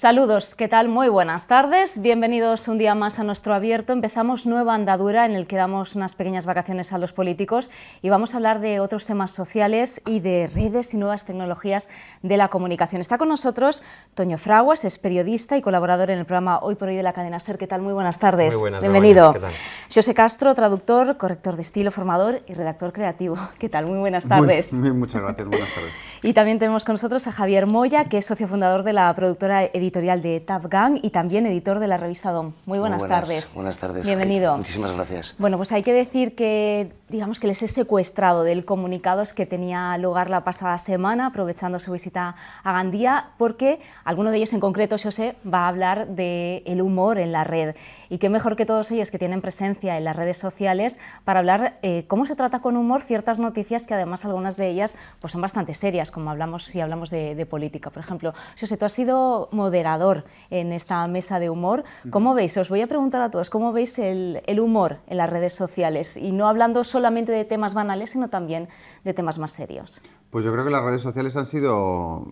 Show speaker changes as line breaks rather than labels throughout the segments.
Saludos, ¿qué tal? Muy buenas tardes, bienvenidos un día más a Nuestro Abierto. Empezamos nueva andadura en el que damos unas pequeñas vacaciones a los políticos y vamos a hablar de otros temas sociales y de redes y nuevas tecnologías de la comunicación. Está con nosotros Toño Fraguas, es periodista y colaborador en el programa Hoy por Hoy de la cadena SER. ¿Qué tal? Muy buenas tardes.
Muy buenas,
bienvenido.
¿Qué tal?
José Castro, traductor, corrector de estilo, formador y redactor creativo. ¿Qué tal? Muy buenas tardes.
Muchas gracias, buenas tardes.
Y también tenemos con nosotros a Javier Moya, que es socio fundador de la productora editorial de Top Gun y también editor de la revista DOM. Muy buenas tardes.
Buenas tardes.
Bienvenido.
Muchísimas gracias.
Bueno, pues hay que decir que, digamos que les he secuestrado del comunicados que tenía lugar la pasada semana, aprovechando su visita a Gandía, porque alguno de ellos en concreto, José, va a hablar del humor en la red. Y qué mejor que todos ellos que tienen presencia en las redes sociales para hablar cómo se trata con humor ciertas noticias que además algunas de ellas pues son bastante serias, como hablamos si hablamos de política. Por ejemplo, José, tú has sido moderador en esta mesa de humor. ¿Cómo veis? Os voy a preguntar a todos, ¿cómo veis el humor en las redes sociales? Y no hablando solamente de temas banales, sino también de temas más serios.
Pues yo creo que las redes sociales han sido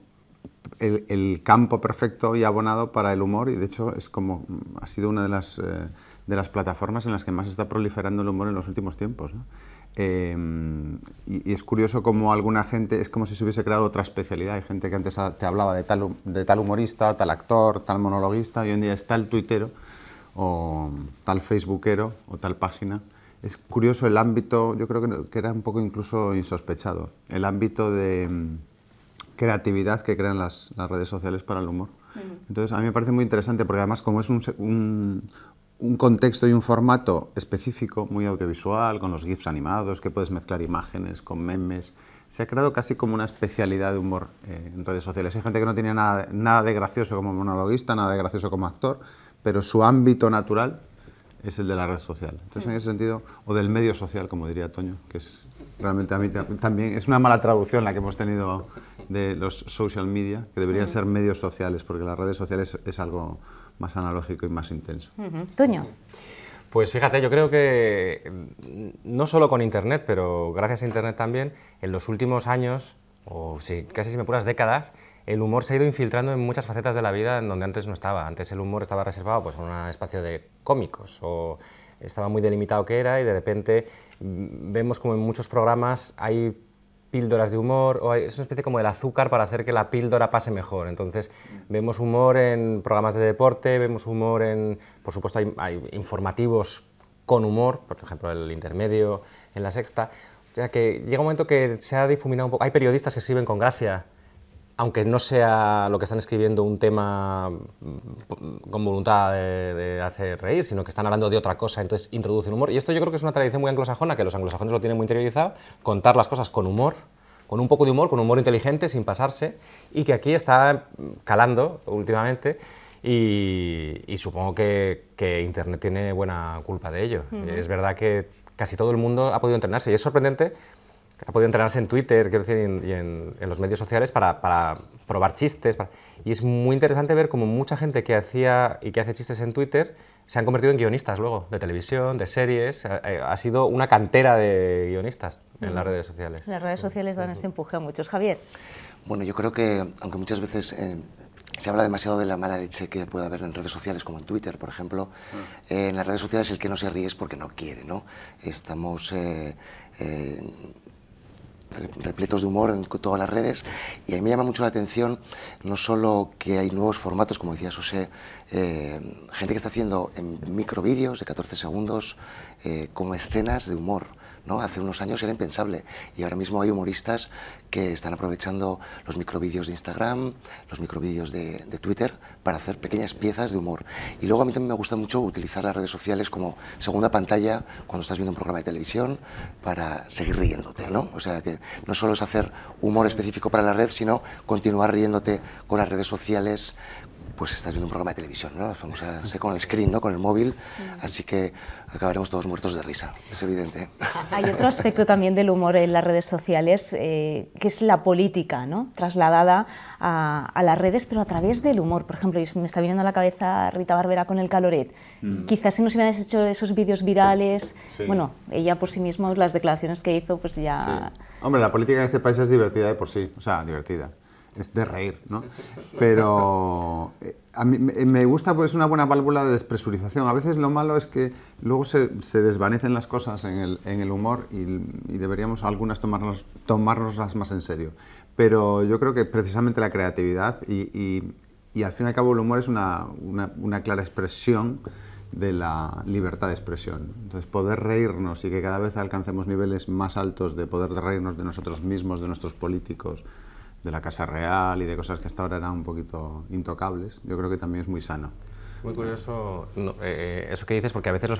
el campo perfecto y abonado para el humor, y de hecho ha sido una de las plataformas en las que más está proliferando el humor en los últimos tiempos, ¿no? Y es curioso como alguna gente, es como si se hubiese creado otra especialidad. Hay gente que antes te hablaba de tal humorista, tal actor, tal monologuista, y hoy en día es tal tuitero, o tal facebookero, o tal página. Es curioso el ámbito, yo creo que era un poco incluso insospechado, el ámbito de creatividad que crean las redes sociales para el humor. Entonces a mí me parece muy interesante porque además como es un contexto y un formato específico, muy audiovisual, con los GIFs animados, que puedes mezclar imágenes con memes, se ha creado casi como una especialidad de humor en redes sociales. Hay gente que no tiene nada de gracioso como monologuista, nada de gracioso como actor, pero su ámbito natural es el de la red social. Entonces, en ese sentido, o del medio social, como diría Toño, que es realmente a mí también es una mala traducción la que hemos tenido de los social media, que deberían ser medios sociales, porque las redes sociales es algo más analógico y más intenso.
Toño.
Pues fíjate, yo creo que no solo con Internet, pero gracias a Internet también, en los últimos años, o sí, casi si me apuras décadas, el humor se ha ido infiltrando en muchas facetas de la vida en donde antes no estaba. Antes el humor estaba reservado pues, a un espacio de cómicos, o estaba muy delimitado que era, y de repente vemos como en muchos programas hay píldoras de humor, o es una especie como el azúcar para hacer que la píldora pase mejor. Entonces vemos humor en programas de deporte, vemos humor en, por supuesto hay informativos con humor, por ejemplo el Intermedio, en La Sexta. O sea que llega un momento que se ha difuminado un poco. Hay periodistas que escriben con gracia, aunque no sea lo que están escribiendo un tema con voluntad de hacer reír, sino que están hablando de otra cosa, entonces introducen humor. Y esto yo creo que es una tradición muy anglosajona, que los anglosajones lo tienen muy interiorizado, contar las cosas con humor, con un poco de humor, con humor inteligente, sin pasarse, y que aquí está calando últimamente, y supongo que Internet tiene buena culpa de ello. Es verdad que casi todo el mundo ha podido entrenarse, y es sorprendente. Ha podido entrenarse en Twitter, quiero decir, y en los medios sociales para probar chistes. Y es muy interesante ver cómo mucha gente que hacía y que hace chistes en Twitter se han convertido en guionistas luego, de televisión, de series. Ha sido una cantera de guionistas en las redes sociales.
Las redes sociales dan ese empuje a muchos. Javier.
Bueno, yo creo que, aunque muchas veces se habla demasiado de la mala leche que puede haber en redes sociales, como en Twitter, por ejemplo, en las redes sociales el que no se ríe es porque no quiere, ¿no? Estamos repletos de humor en todas las redes, y a mí me llama mucho la atención no solo que hay nuevos formatos, como decía José, gente que está haciendo en microvídeos de 14 segundos como escenas de humor, ¿no? Hace unos años era impensable, y ahora mismo hay humoristas que están aprovechando los microvídeos de Instagram, los microvídeos de Twitter para hacer pequeñas piezas de humor. Y luego a mí también me gusta mucho utilizar las redes sociales como segunda pantalla cuando estás viendo un programa de televisión para seguir riéndote, ¿no? O sea que no solo es hacer humor específico para la red, sino continuar riéndote con las redes sociales. Pues estás viendo un programa de televisión, ¿no? La famosa second screen, ¿no? Con el móvil, así que acabaremos todos muertos de risa, es evidente.
Hay otro aspecto también del humor en las redes sociales, que es la política, ¿no? Trasladada a las redes, pero a través del humor. Por ejemplo, me está viniendo a la cabeza Rita Barberá con el Caloret. Quizás si nos hubieran hecho esos vídeos virales, sí. Bueno, ella por sí misma, las declaraciones que hizo, pues ya...
Sí. Hombre, la política en este país es divertida de por sí, o sea, divertida. es de reír, ¿no? Pero a mí me gusta, pues, una buena válvula de despresurización. A veces lo malo es que luego se desvanecen las cosas en el humor y deberíamos algunas tomárnoslas más en serio. Pero yo creo que precisamente la creatividad y al fin y al cabo el humor es una clara expresión de la libertad de expresión. Entonces, poder reírnos y que cada vez alcancemos niveles más altos de poder reírnos de nosotros mismos, de nuestros políticos, de la Casa Real y de cosas que hasta ahora eran un poquito intocables, yo creo que también es muy sano.
Muy curioso eso que dices, porque a veces los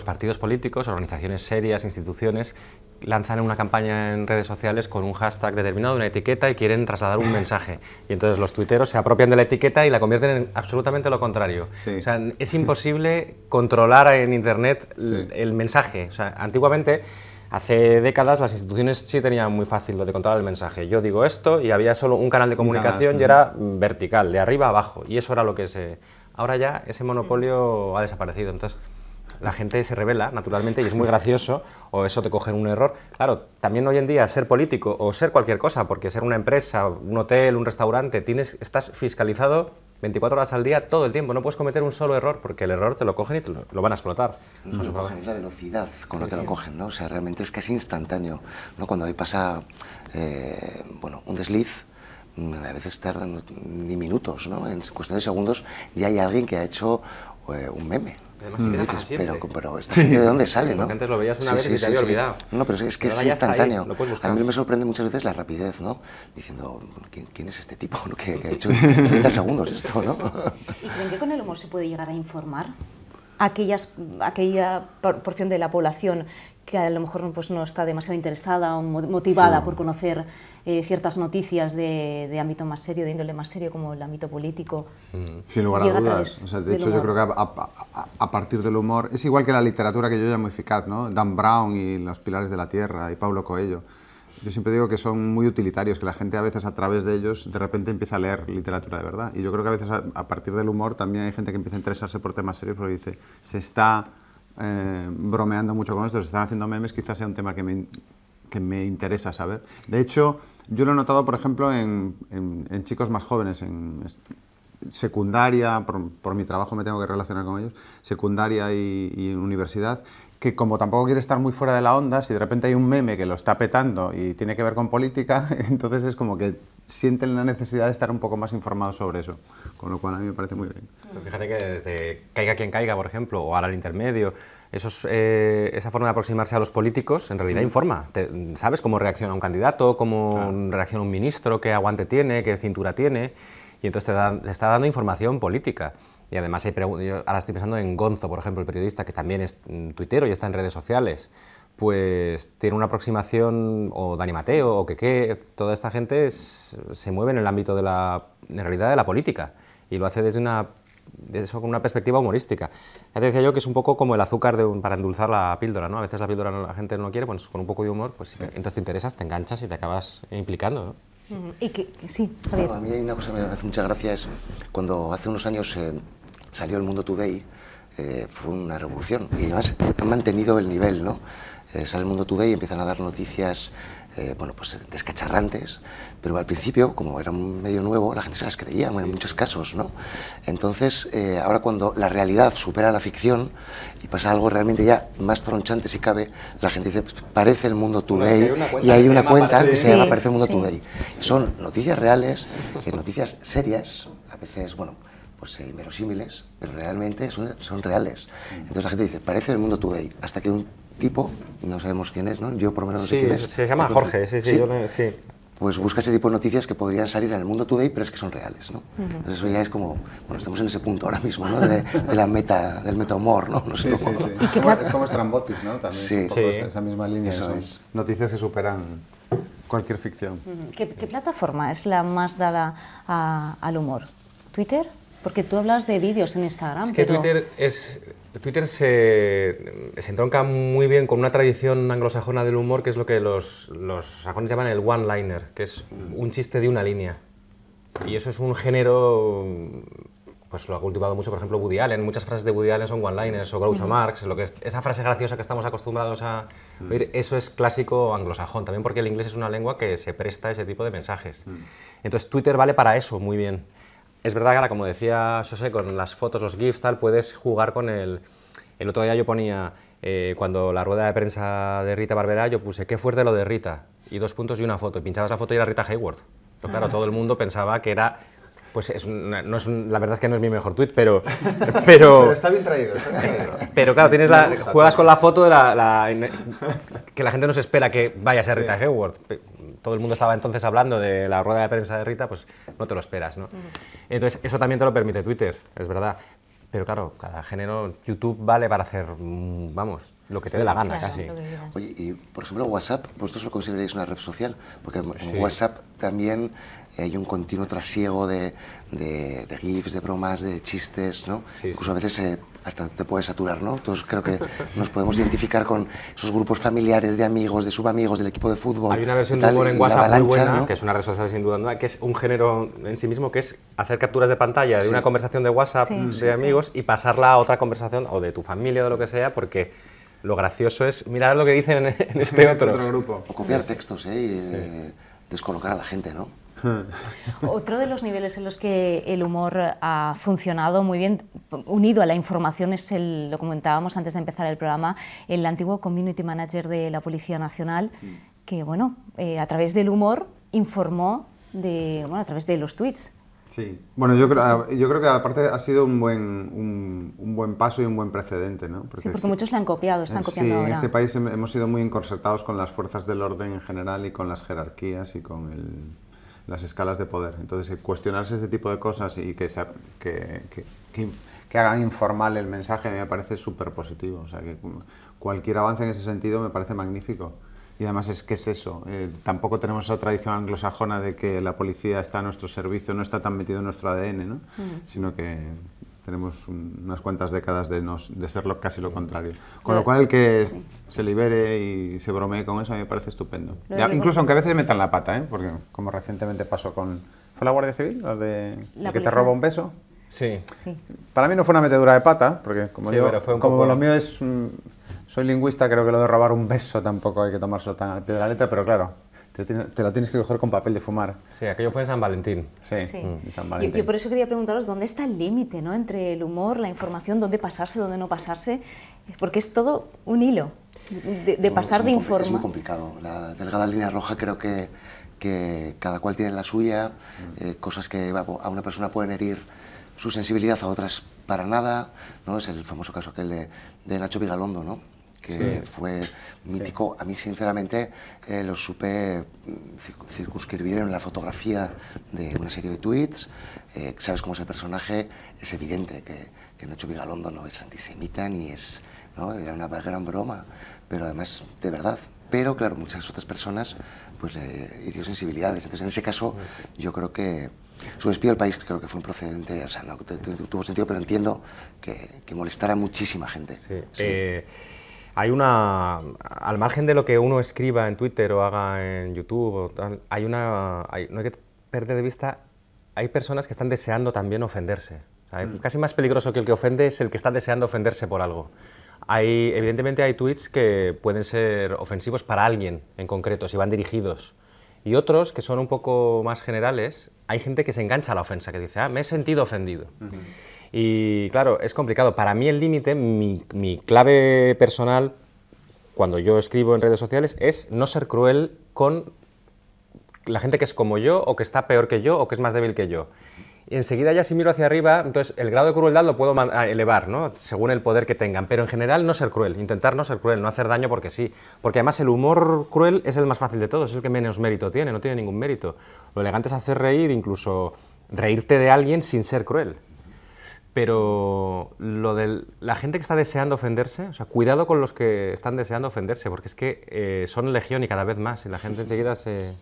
partidos políticos, organizaciones serias, instituciones, lanzan una campaña en redes sociales con un hashtag determinado, una etiqueta, y quieren trasladar un mensaje. Y entonces los tuiteros se apropian de la etiqueta y la convierten en absolutamente lo contrario.
Sí.
O sea, es imposible controlar en Internet
Sí.
el mensaje. O sea, antiguamente, hace décadas, las instituciones sí tenían muy fácil lo de controlar el mensaje. Yo digo esto y había solo un canal de comunicación y era vertical, de arriba a abajo. Y eso era lo que se... Ahora ya ese monopolio ha desaparecido, entonces la gente se revela naturalmente y es muy gracioso, o eso te cogen un error. Claro, también hoy en día ser político o ser cualquier cosa, porque ser una empresa, un hotel, un restaurante, estás fiscalizado 24 horas al día todo el tiempo, no puedes cometer un solo error porque el error te lo cogen y te lo van a explotar.
No lo cogen, es la velocidad con la que lo cogen, ¿no? O sea, realmente es casi instantáneo, ¿no? Cuando ahí pasa, bueno, un desliz, a veces tardan ni minutos, ¿no? En cuestión de segundos ya hay alguien que ha hecho un meme.
Además,
Dices, pero esta gente de dónde sale, ¿no?
Porque antes lo veías una vez y te había olvidado.
No, pero es que
Ahora
es
ya está ahí,
instantáneo.
lo puedes buscar.
A mí me sorprende muchas veces la rapidez, ¿no? Diciendo, ¿quién es este tipo que ha hecho en 30 segundos esto, ¿no?
¿Y creen que con el humor se puede llegar a informar a aquella porción de la población que a lo mejor pues, no está demasiado interesada o motivada por conocer ciertas noticias de ámbito más serio, de índole más serio, como el ámbito político?
Sin lugar a
Llega a
dudas.
través
O sea, de
del
hecho, yo
humor.
creo que a partir del humor, es igual que la literatura que yo llamo eficaz, ¿no? Dan Brown y Los Pilares de la Tierra y Paulo Coelho. Yo siempre digo que son muy utilitarios, que la gente a veces a través de ellos de repente empieza a leer literatura de verdad. Y yo creo que a veces a partir del humor también hay gente que empieza a interesarse por temas serios porque dice, se está bromeando mucho con esto, se están haciendo memes, quizás sea un tema que me interesa saber. De hecho, yo lo he notado, por ejemplo, en chicos más jóvenes, en secundaria, por mi trabajo me tengo que relacionar con ellos, secundaria y en universidad, que como tampoco quiere estar muy fuera de la onda, si de repente hay un meme que lo está petando y tiene que ver con política, entonces es como que sienten la necesidad de estar un poco más informados sobre eso, con lo cual a mí me parece muy bien.
Pero fíjate que desde Caiga quien caiga, por ejemplo, o ahora al intermedio, esa forma de aproximarse a los políticos en realidad informa. ¿Sabes cómo reacciona un candidato, cómo reacciona un ministro, qué aguante tiene, qué cintura tiene? Y entonces te está dando información política. Y además yo ahora estoy pensando en Gonzo, por ejemplo, el periodista, que también es tuitero y está en redes sociales. Pues tiene una aproximación, o Dani Mateo, o que toda esta gente se mueve en el ámbito en realidad de la política. Y lo hace con una perspectiva humorística. Ya te decía yo que es un poco como el azúcar para endulzar la píldora, ¿no? A veces la píldora la gente no quiere, pues con un poco de humor, pues entonces te interesas, te enganchas y te acabas implicando, ¿no?
Y que, sí, Javier.
A mí hay una cosa que me hace mucha gracia, es cuando hace unos años salió el Mundo Today, fue una revolución y además han mantenido el nivel, ¿no? Sale el Mundo Today y empiezan a dar noticias, bueno, pues descacharrantes, pero al principio, como era un medio nuevo, la gente se las creía, en muchos casos, ¿no? Entonces, ahora cuando la realidad supera la ficción y pasa algo realmente ya más tronchante si cabe, la gente dice, parece el Mundo Today, y hay una cuenta que se llama Parece el Mundo Today. Son noticias reales, noticias serias, a veces, bueno, pues inverosímiles, pero realmente son reales. Entonces la gente dice, parece el Mundo Today, hasta que un tipo, no sabemos quién es, ¿no? Yo por lo menos no sé quién es.
Se llama Jorge, sí.
Pues busca ese tipo de noticias que podrían salir en el Mundo Today, pero es que son reales, ¿no? Entonces eso ya es como, bueno, estamos en ese punto ahora mismo, ¿no? Del metahumor, ¿no? No sé cómo.
Es como Strambotic, ¿no? También
Sí.
un poco esa misma línea.
Eso
Son
es.
noticias que superan cualquier ficción.
¿Qué plataforma es la más dada al humor? ¿Twitter? Porque tú hablas de vídeos en Instagram,
Es que
pero...
Twitter se entronca muy bien con una tradición anglosajona del humor, que es lo que los sajones llaman el one-liner, que es un chiste de una línea. Y eso es un género pues lo ha cultivado mucho, por ejemplo, Woody Allen. Muchas frases de Woody Allen son one-liners o Groucho Marx. Esa frase graciosa que estamos acostumbrados a oír, eso es clásico anglosajón, también porque el inglés es una lengua que se presta a ese tipo de mensajes. Entonces Twitter vale para eso muy bien. Es verdad que ahora, como decía José, con las fotos, los GIFs, tal, puedes jugar con el... El otro día yo ponía, cuando la rueda de prensa de Rita Barberá, yo puse, qué fuerte lo de Rita, y 2 puntos y una foto, y pinchaba esa foto y era Rita Hayworth. Entonces, claro, todo el mundo pensaba que era... Pues la verdad es que no es mi mejor tuit, pero
está bien traído.
Pero claro, juegas con la foto de que la gente no se espera que vaya a ser Rita Hayworth. Todo el mundo estaba entonces hablando de la rueda de prensa de Rita, pues no te lo esperas, ¿no? Entonces, eso también te lo permite Twitter, es verdad. Pero claro, cada género, YouTube vale para hacer, vamos, lo que te dé la gana,
claro,
casi.
Oye, y por ejemplo, WhatsApp, ¿vosotros lo consideráis una red social? Porque en WhatsApp también hay un continuo trasiego de GIFs, de bromas, de chistes, ¿no?
Sí,
Incluso a veces hasta te puedes saturar, ¿no? Todos creo que nos podemos identificar con esos grupos familiares de amigos, de subamigos, del equipo de fútbol.
Hay una versión de humor en WhatsApp muy buena, que es una red social sin duda, que es un género en sí mismo, que es hacer capturas de pantalla de una conversación de WhatsApp de amigos y pasarla a otra conversación, o de tu familia o de lo que sea, porque lo gracioso es mirar lo que dicen en este otro
grupo.
O copiar textos, y descolocar a la gente, ¿no?
Otro de los niveles en los que el humor ha funcionado muy bien, unido a la información, es lo comentábamos antes de empezar el programa, el antiguo community manager de la Policía Nacional, que bueno, a través del humor informó a través de los tweets.
Sí, bueno, yo creo que aparte ha sido un buen paso y un buen precedente, ¿no?
Porque muchos le han copiado, están copiando ahora.
En este país hemos sido muy encorsetados con las fuerzas del orden en general y con las jerarquías y con las escalas de poder. Entonces, cuestionarse ese tipo de cosas y que hagan informal el mensaje me parece súper positivo. O sea, que cualquier avance en ese sentido me parece magnífico. Y además es que es eso, tampoco tenemos esa tradición anglosajona de que la policía está a nuestro servicio, no está tan metido en nuestro ADN, ¿no? Sino que tenemos unas cuantas décadas de ser casi lo contrario. Con lo cual el que se libere y se bromee con eso a mí me parece estupendo. Incluso aunque a veces metan la pata, porque como recientemente pasó con... ¿Fue la Guardia Civil? ¿El que te roba un beso?
Sí.
Para mí no fue una metedura de pata, porque como lo mío es... soy lingüista, creo que lo de robar un beso tampoco hay que tomárselo tan al pie de la letra, pero claro, te lo tienes que coger con papel de fumar.
Sí, aquello fue en San Valentín.
Sí. San Valentín.
Yo por eso quería preguntaros dónde está el límite, ¿no?, entre el humor, la información, dónde pasarse, dónde no pasarse, porque es todo un hilo de pasar de informar.
Es muy complicado. La delgada línea roja creo que cada cual tiene la suya, cosas que a una persona pueden herir su sensibilidad, a otras para nada, ¿no? Es el famoso caso aquel de Nacho Vigalondo, ¿no? Que fue mítico. A mí, sinceramente, lo supe circunscribir en la fotografía de una serie de tweets. Sabes cómo es el personaje, es evidente que Nacho Vigalondo no es antisemita ni es... ¿no? Era una gran broma, pero además, de verdad. Pero, claro, muchas otras personas pues le hirió sensibilidades. Entonces, en ese caso, yo creo que su despido del país creo que fue un procedente, o sea, no tuvo sentido, pero entiendo que molestara a muchísima gente.
Hay al margen de lo que uno escriba en Twitter o haga en YouTube, o tal, no hay que perder de vista, hay personas que están deseando también ofenderse. O sea, casi más peligroso que el que ofende es el que está deseando ofenderse por algo. Evidentemente hay tweets que pueden ser ofensivos para alguien en concreto, si van dirigidos. Y otros que son un poco más generales, hay gente que se engancha a la ofensa, que dice, me he sentido ofendido. Y claro, es complicado. Para mí el límite, mi clave personal, cuando yo escribo en redes sociales, es no ser cruel con la gente que es como yo, o que está peor que yo, o que es más débil que yo. Y enseguida ya si miro hacia arriba, entonces el grado de crueldad lo puedo elevar, ¿no? Según el poder que tengan, pero en general no ser cruel, intentar no ser cruel, no hacer daño porque sí. Porque además el humor cruel es el más fácil de todos, es el que menos mérito tiene, no tiene ningún mérito. Lo elegante es hacer reír, incluso reírte de alguien sin ser cruel. Pero lo de la gente que está deseando ofenderse, o sea, cuidado con los que están deseando ofenderse, porque es que son legión y cada vez más, y la gente enseguida se...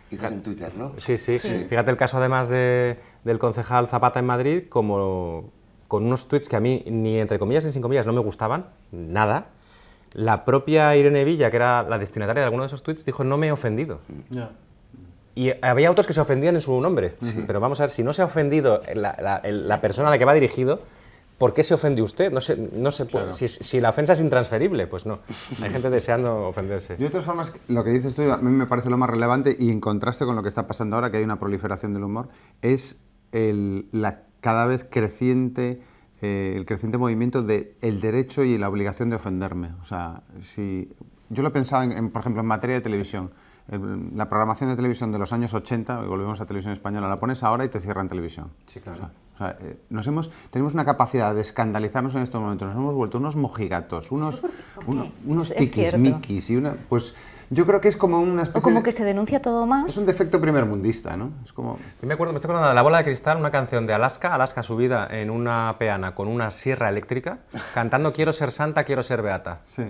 Quizás en Twitter, ¿no?
Sí. Fíjate el caso además del concejal Zapata en Madrid, como con unos tweets que a mí, ni entre comillas ni sin comillas, no me gustaban, nada. La propia Irene Villa, que era la destinataria de alguno de esos tweets, dijo, no me he ofendido. Y había otros que se ofendían en su nombre. Pero vamos a ver, si no se ha ofendido la persona a la que va dirigido, ¿por qué se ofende usted? No se puede.
Claro.
Si la ofensa es intransferible, pues no. Hay gente deseando ofenderse.
Y de todas formas, lo que dices tú, a mí me parece lo más relevante, y en contraste con lo que está pasando ahora, que hay una proliferación del humor, es la cada vez creciente, el creciente movimiento del derecho y la obligación de ofenderme. O sea, si yo lo pensaba, por ejemplo, en materia de televisión. La programación de televisión de los años 80, y volvemos a Televisión Española, la pones ahora y te cierran televisión.
Sí, claro.
O sea, tenemos una capacidad de escandalizarnos en estos momentos, nos hemos vuelto unos mojigatos, unos tiquismiquis, pues yo creo que es como una especie
o como que se denuncia todo más.
Es un defecto primermundista, ¿no? Es como...
Yo me estoy acordando de La Bola de Cristal, una canción de Alaska subida en una peana con una sierra eléctrica, cantando "Quiero ser santa, quiero ser beata".
Sí.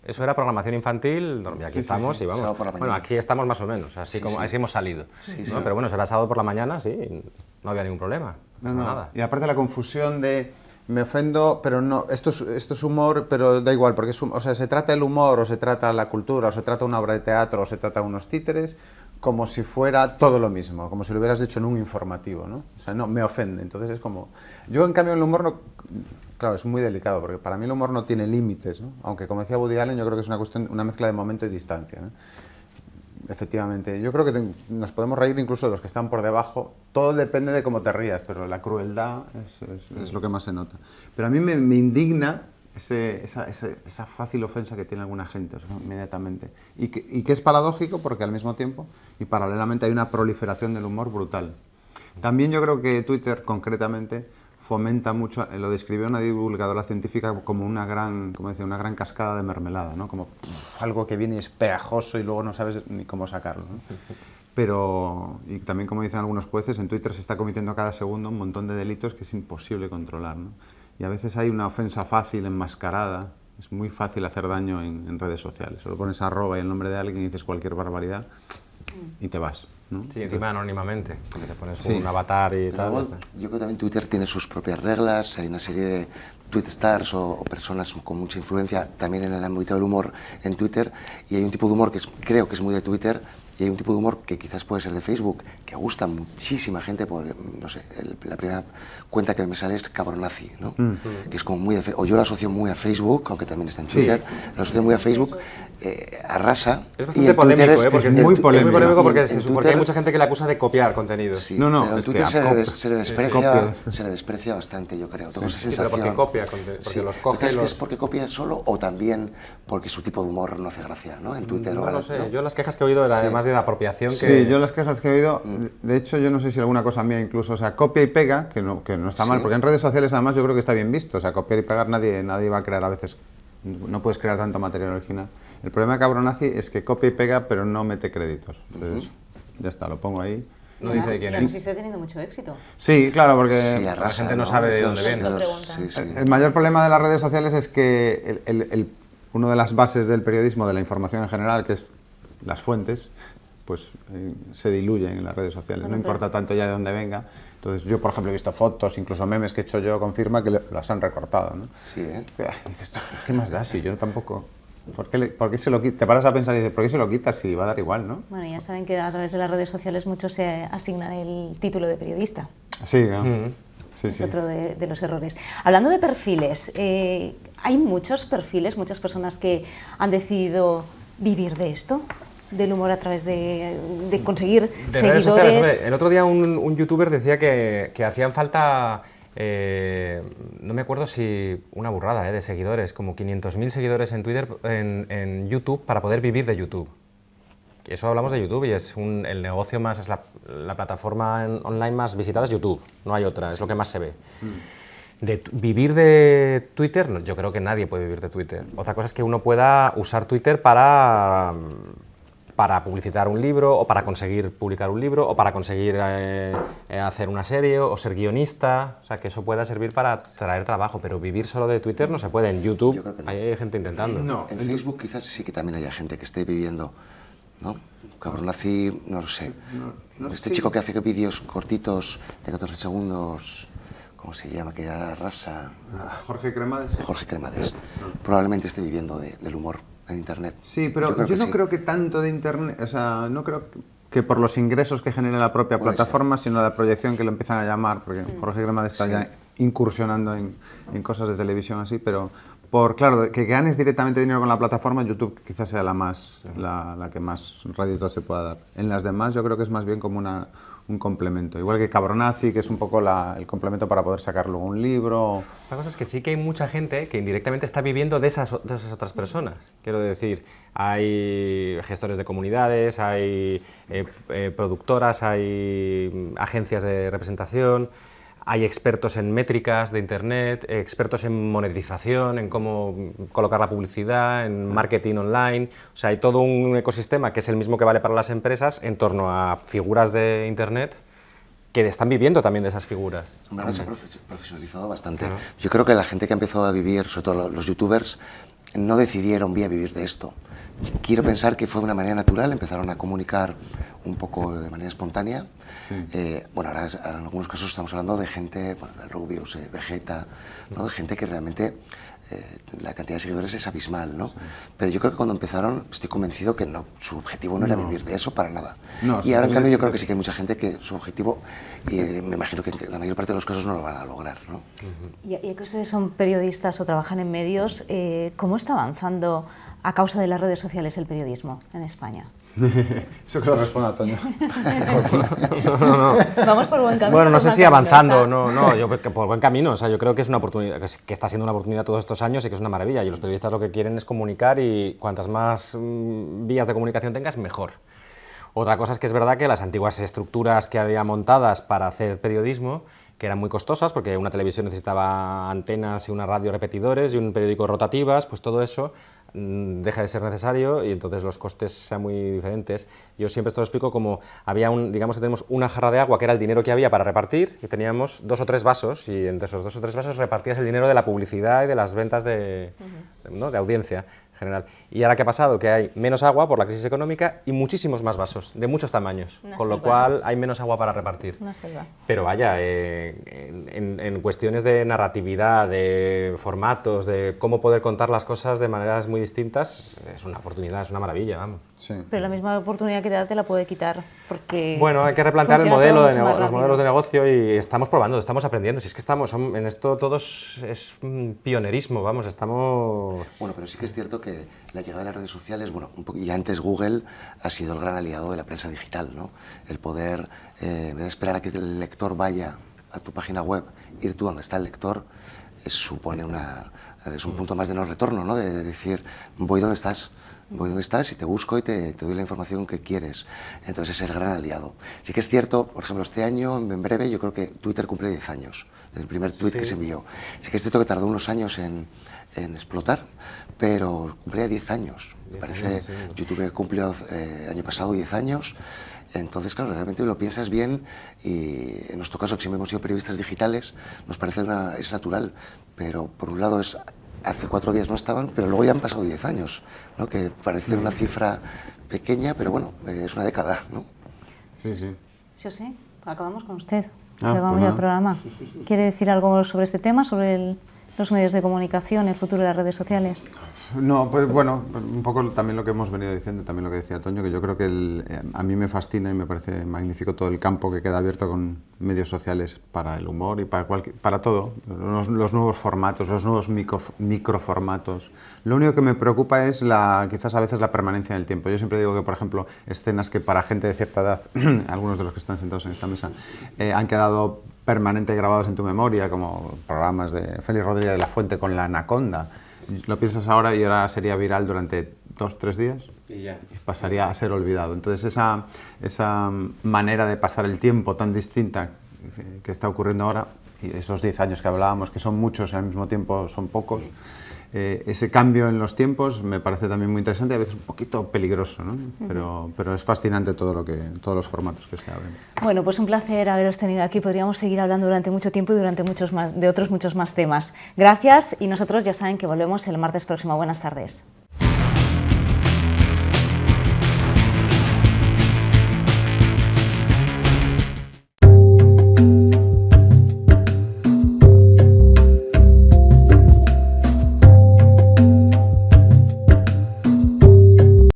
Eso era programación infantil, y aquí estamos y vamos.
Sábado por la
Bueno,
mañana.
aquí estamos más o menos, así hemos salido. ¿No? Pero bueno, será sábado por la mañana, sí, no había ningún problema, no pasaba nada.
Y aparte la confusión de me ofendo, pero no, esto es humor, pero da igual, porque o sea, se trata el humor, o se trata la cultura, o se trata una obra de teatro, o se trata unos títeres, como si fuera todo lo mismo, como si lo hubieras dicho en un informativo, ¿no? O sea, no, me ofende. Entonces es como... Yo, en cambio, el humor no... Claro, es muy delicado, porque para mí el humor no tiene límites, ¿no? Aunque, como decía Woody Allen, yo creo que es una mezcla de momento y distancia, ¿no? Efectivamente, yo creo que nos podemos reír incluso de los que están por debajo. Todo depende de cómo te rías, pero la crueldad es lo que más se nota. Pero a mí me indigna esa fácil ofensa que tiene alguna gente, o sea, inmediatamente. Y que es paradójico porque al mismo tiempo y paralelamente hay una proliferación del humor brutal. También yo creo que Twitter, concretamente, fomenta mucho, lo describió una divulgadora científica como una gran cascada de mermelada, ¿no? Como algo que viene y es pegajoso y luego no sabes ni cómo sacarlo, ¿no? Pero, y también como dicen algunos jueces, en Twitter se está cometiendo cada segundo un montón de delitos que es imposible controlar, ¿no? Y a veces hay una ofensa fácil, enmascarada. Es muy fácil hacer daño en redes sociales. Solo pones arroba y el nombre de alguien y dices cualquier barbaridad y te vas, ¿no?
Sí, encima anónimamente, porque te pones un avatar y tal.
Luego, yo creo que también Twitter tiene sus propias reglas, hay una serie de tweet stars o personas con mucha influencia también en el ámbito del humor en Twitter, y hay un tipo de humor que creo que es muy de Twitter, y hay un tipo de humor que quizás puede ser de Facebook, que gusta a muchísima gente, porque, no sé, la primera cuenta que me sale es Cabronazi, ¿no? Que es como muy de o yo la asocio muy a Facebook, aunque también está en Twitter, la asocio muy a Facebook, arrasa.
Es bastante polémico, porque es muy polémico porque hay mucha gente que le acusa de copiar contenidos.
Sí,
no,
pero en Twitter se le desprecia bastante, yo creo. Tengo esa sensación.
Pero porque copia, porque los coge.
¿Crees que es porque copia solo o también porque su tipo de humor no hace gracia, ¿no? En Twitter
no
o
lo sé,
¿no?
yo las quejas que he oído eran más de apropiación que...
Sí, yo las quejas que he oído, de hecho yo no sé si alguna cosa mía incluso, o sea, copia y pega, que no está mal, porque en redes sociales además yo creo que está bien visto, o sea, copiar y pegar nadie va a crear a veces, no puedes crear tanto material original. El problema de Cabronazi es que copia y pega pero no mete créditos, entonces ya está, lo pongo ahí.
No dice de quién es.
Y está teniendo mucho éxito.
Sí, claro, porque
Sí,
la
arrasa,
gente no sabe de dónde viene.
el mayor problema de las redes sociales es que uno de las bases del periodismo, de la información en general, que es las fuentes, pues se diluyen en las redes sociales, no importa tanto ya de dónde venga. Entonces yo, por ejemplo, he visto fotos, incluso memes que he hecho yo, confirma que las han recortado, ¿no?
Sí, ¿eh?
Dices, ¿qué más da si yo tampoco...? ¿Por qué se lo quita? Te paras a pensar y dices, ¿por qué se lo quitas si va a dar igual, no?
Bueno, ya saben que a través de las redes sociales muchos se asignan el título de periodista.
Sí, ¿no?
Es otro de los errores. Hablando de perfiles, ¿hay muchos perfiles, muchas personas que han decidido vivir de esto? Del humor a través de conseguir
de
seguidores.
Sociales, hombre, el otro día un youtuber decía que hacían falta, no me acuerdo si una burrada de seguidores, como 500.000 seguidores en Twitter, en YouTube para poder vivir de YouTube. Y eso hablamos de YouTube y es el negocio más, es la plataforma online más visitada es YouTube, no hay otra, es lo que más se ve. Vivir de Twitter, no, yo creo que nadie puede vivir de Twitter. Otra cosa es que uno pueda usar Twitter para publicitar un libro, o para conseguir publicar un libro, o para conseguir hacer una serie, o ser guionista, o sea, que eso pueda servir para traer trabajo, pero vivir solo de Twitter no se puede. En YouTube no. Hay gente intentando.
No,
en Facebook quizás sí que también haya gente que esté viviendo, ¿no? Cabronazi, no lo sé. Este chico que hace vídeos cortitos de 14 segundos, ¿cómo se llama? Que era Rasa.
Jorge Cremades.
Jorge Cremades. Probablemente esté viviendo del humor en Internet.
Sí, pero yo no creo que tanto de Internet, o sea, no creo que, que por los ingresos que genera la propia
Puede
plataforma, sino la proyección que lo empiezan a llamar, porque Jorge Cremades está ya incursionando en cosas de televisión así, pero claro, que ganes directamente dinero con la plataforma, YouTube quizás sea la que más rédito se pueda dar. En las demás yo creo que es más bien como un complemento, igual que Cabronazi, que es un poco el complemento para poder sacar luego un libro.
La cosa es que sí que hay mucha gente que indirectamente está viviendo de esas otras personas. Quiero decir, hay gestores de comunidades, hay productoras, hay agencias de representación, hay expertos en métricas de Internet, expertos en monetización, en cómo colocar la publicidad, en marketing online. O sea, hay todo un ecosistema que es el mismo que vale para las empresas en torno a figuras de Internet que están viviendo también de esas figuras.
Hombre, se ha profesionalizado bastante. Claro. Yo creo que la gente que empezó a vivir, sobre todo los youtubers, no decidieron vivir de esto. Quiero pensar que fue de una manera natural, empezaron a comunicar un poco de manera espontánea. Sí. Bueno, ahora en algunos casos estamos hablando de gente, bueno, Rubius, Vegeta, ¿no? De gente que realmente la cantidad de seguidores es abismal, ¿no? Sí. Pero yo creo que cuando empezaron, estoy convencido que no, su objetivo no era vivir de eso para nada. No, y ahora en cambio yo creo que sí que hay mucha gente que su objetivo, y me imagino que en la mayor parte de los casos no lo van a lograr, ¿no?
Ya que ustedes son periodistas o trabajan en medios, ¿cómo está avanzando a causa de las redes sociales el periodismo en España?
Eso que lo responda Toño.
No.
Vamos por buen camino.
Bueno, no sé si avanzando, no, yo por buen camino. O sea, yo creo que es una oportunidad, que está siendo una oportunidad todos estos años y que es una maravilla. Y los periodistas lo que quieren es comunicar y cuantas más vías de comunicación tengas, mejor. Otra cosa es que es verdad que las antiguas estructuras que había montadas para hacer periodismo, que eran muy costosas, porque una televisión necesitaba antenas y una radio repetidores y un periódico rotativas, pues todo eso deja de ser necesario y entonces los costes sean muy diferentes. Yo siempre esto lo explico como digamos que tenemos una jarra de agua que era el dinero que había para repartir y teníamos 2 o 3 vasos y entre esos 2 o 3 vasos repartías el dinero de la publicidad y de las ventas ¿no? de audiencia general. Y ahora ¿qué ha pasado? Que hay menos agua por la crisis económica y muchísimos más vasos, de muchos tamaños, con lo cual hay menos agua para repartir. Pero vaya, en cuestiones de narratividad, de formatos, de cómo poder contar las cosas de maneras muy distintas, es una oportunidad, es una maravilla, vamos. Sí.
Pero la misma oportunidad que te da te la puede quitar, porque...
Bueno, hay que replantear los modelos de negocio y estamos probando, estamos aprendiendo. Si es que en esto todos es pionerismo, vamos, estamos...
Bueno, pero sí que es cierto que la llegada de las redes sociales, bueno, y antes Google ha sido el gran aliado de la prensa digital, ¿no? El poder, en vez de esperar a que el lector vaya a tu página web, ir tú donde está el lector, supone es un punto más de no retorno, ¿no? De decir, voy donde estás y te busco y te doy la información que quieres. Entonces es el gran aliado. Sí que es cierto, por ejemplo, este año, en breve, yo creo que Twitter cumple 10 años, del primer tweet que se envió. Sí que es cierto que tardó unos años en explotar, pero cumplía 10 años. Me parece, YouTube cumplió el año pasado 10 años. Entonces, claro, realmente lo piensas bien y en nuestro caso, que siempre hemos sido periodistas digitales, nos parece es natural, pero por un lado hace 4 días no estaban, pero luego ya han pasado 10 años, ¿no? Que parece una cifra pequeña, pero bueno, es una década, ¿no?
Sí, sí.
José, acabamos con usted. Llegamos ya al programa. ¿Quiere decir algo sobre este tema, sobre los medios de comunicación, el futuro de las redes sociales?
No, pues bueno, un poco también lo que hemos venido diciendo, también lo que decía Toño, que yo creo que a mí me fascina y me parece magnífico todo el campo que queda abierto con medios sociales para el humor y para todo, los nuevos formatos, los nuevos microformatos. Lo único que me preocupa es quizás a veces la permanencia en el tiempo. Yo siempre digo que, por ejemplo, escenas que para gente de cierta edad, algunos de los que están sentados en esta mesa, han quedado permanente grabados en tu memoria, como programas de Félix Rodríguez de la Fuente con la Anaconda. Lo piensas ahora y ahora sería viral durante 2 o 3 días y ya pasaría a ser olvidado. Entonces esa manera de pasar el tiempo tan distinta que está ocurriendo ahora, y esos 10 años que hablábamos, que son muchos y al mismo tiempo son pocos, ese cambio en los tiempos me parece también muy interesante y a veces un poquito peligroso, ¿no? Pero es fascinante todos los formatos que se abren.
Bueno, pues un placer haberos tenido aquí. Podríamos seguir hablando durante mucho tiempo y durante de otros muchos más temas. Gracias y nosotros ya saben que volvemos el martes próximo. Buenas tardes.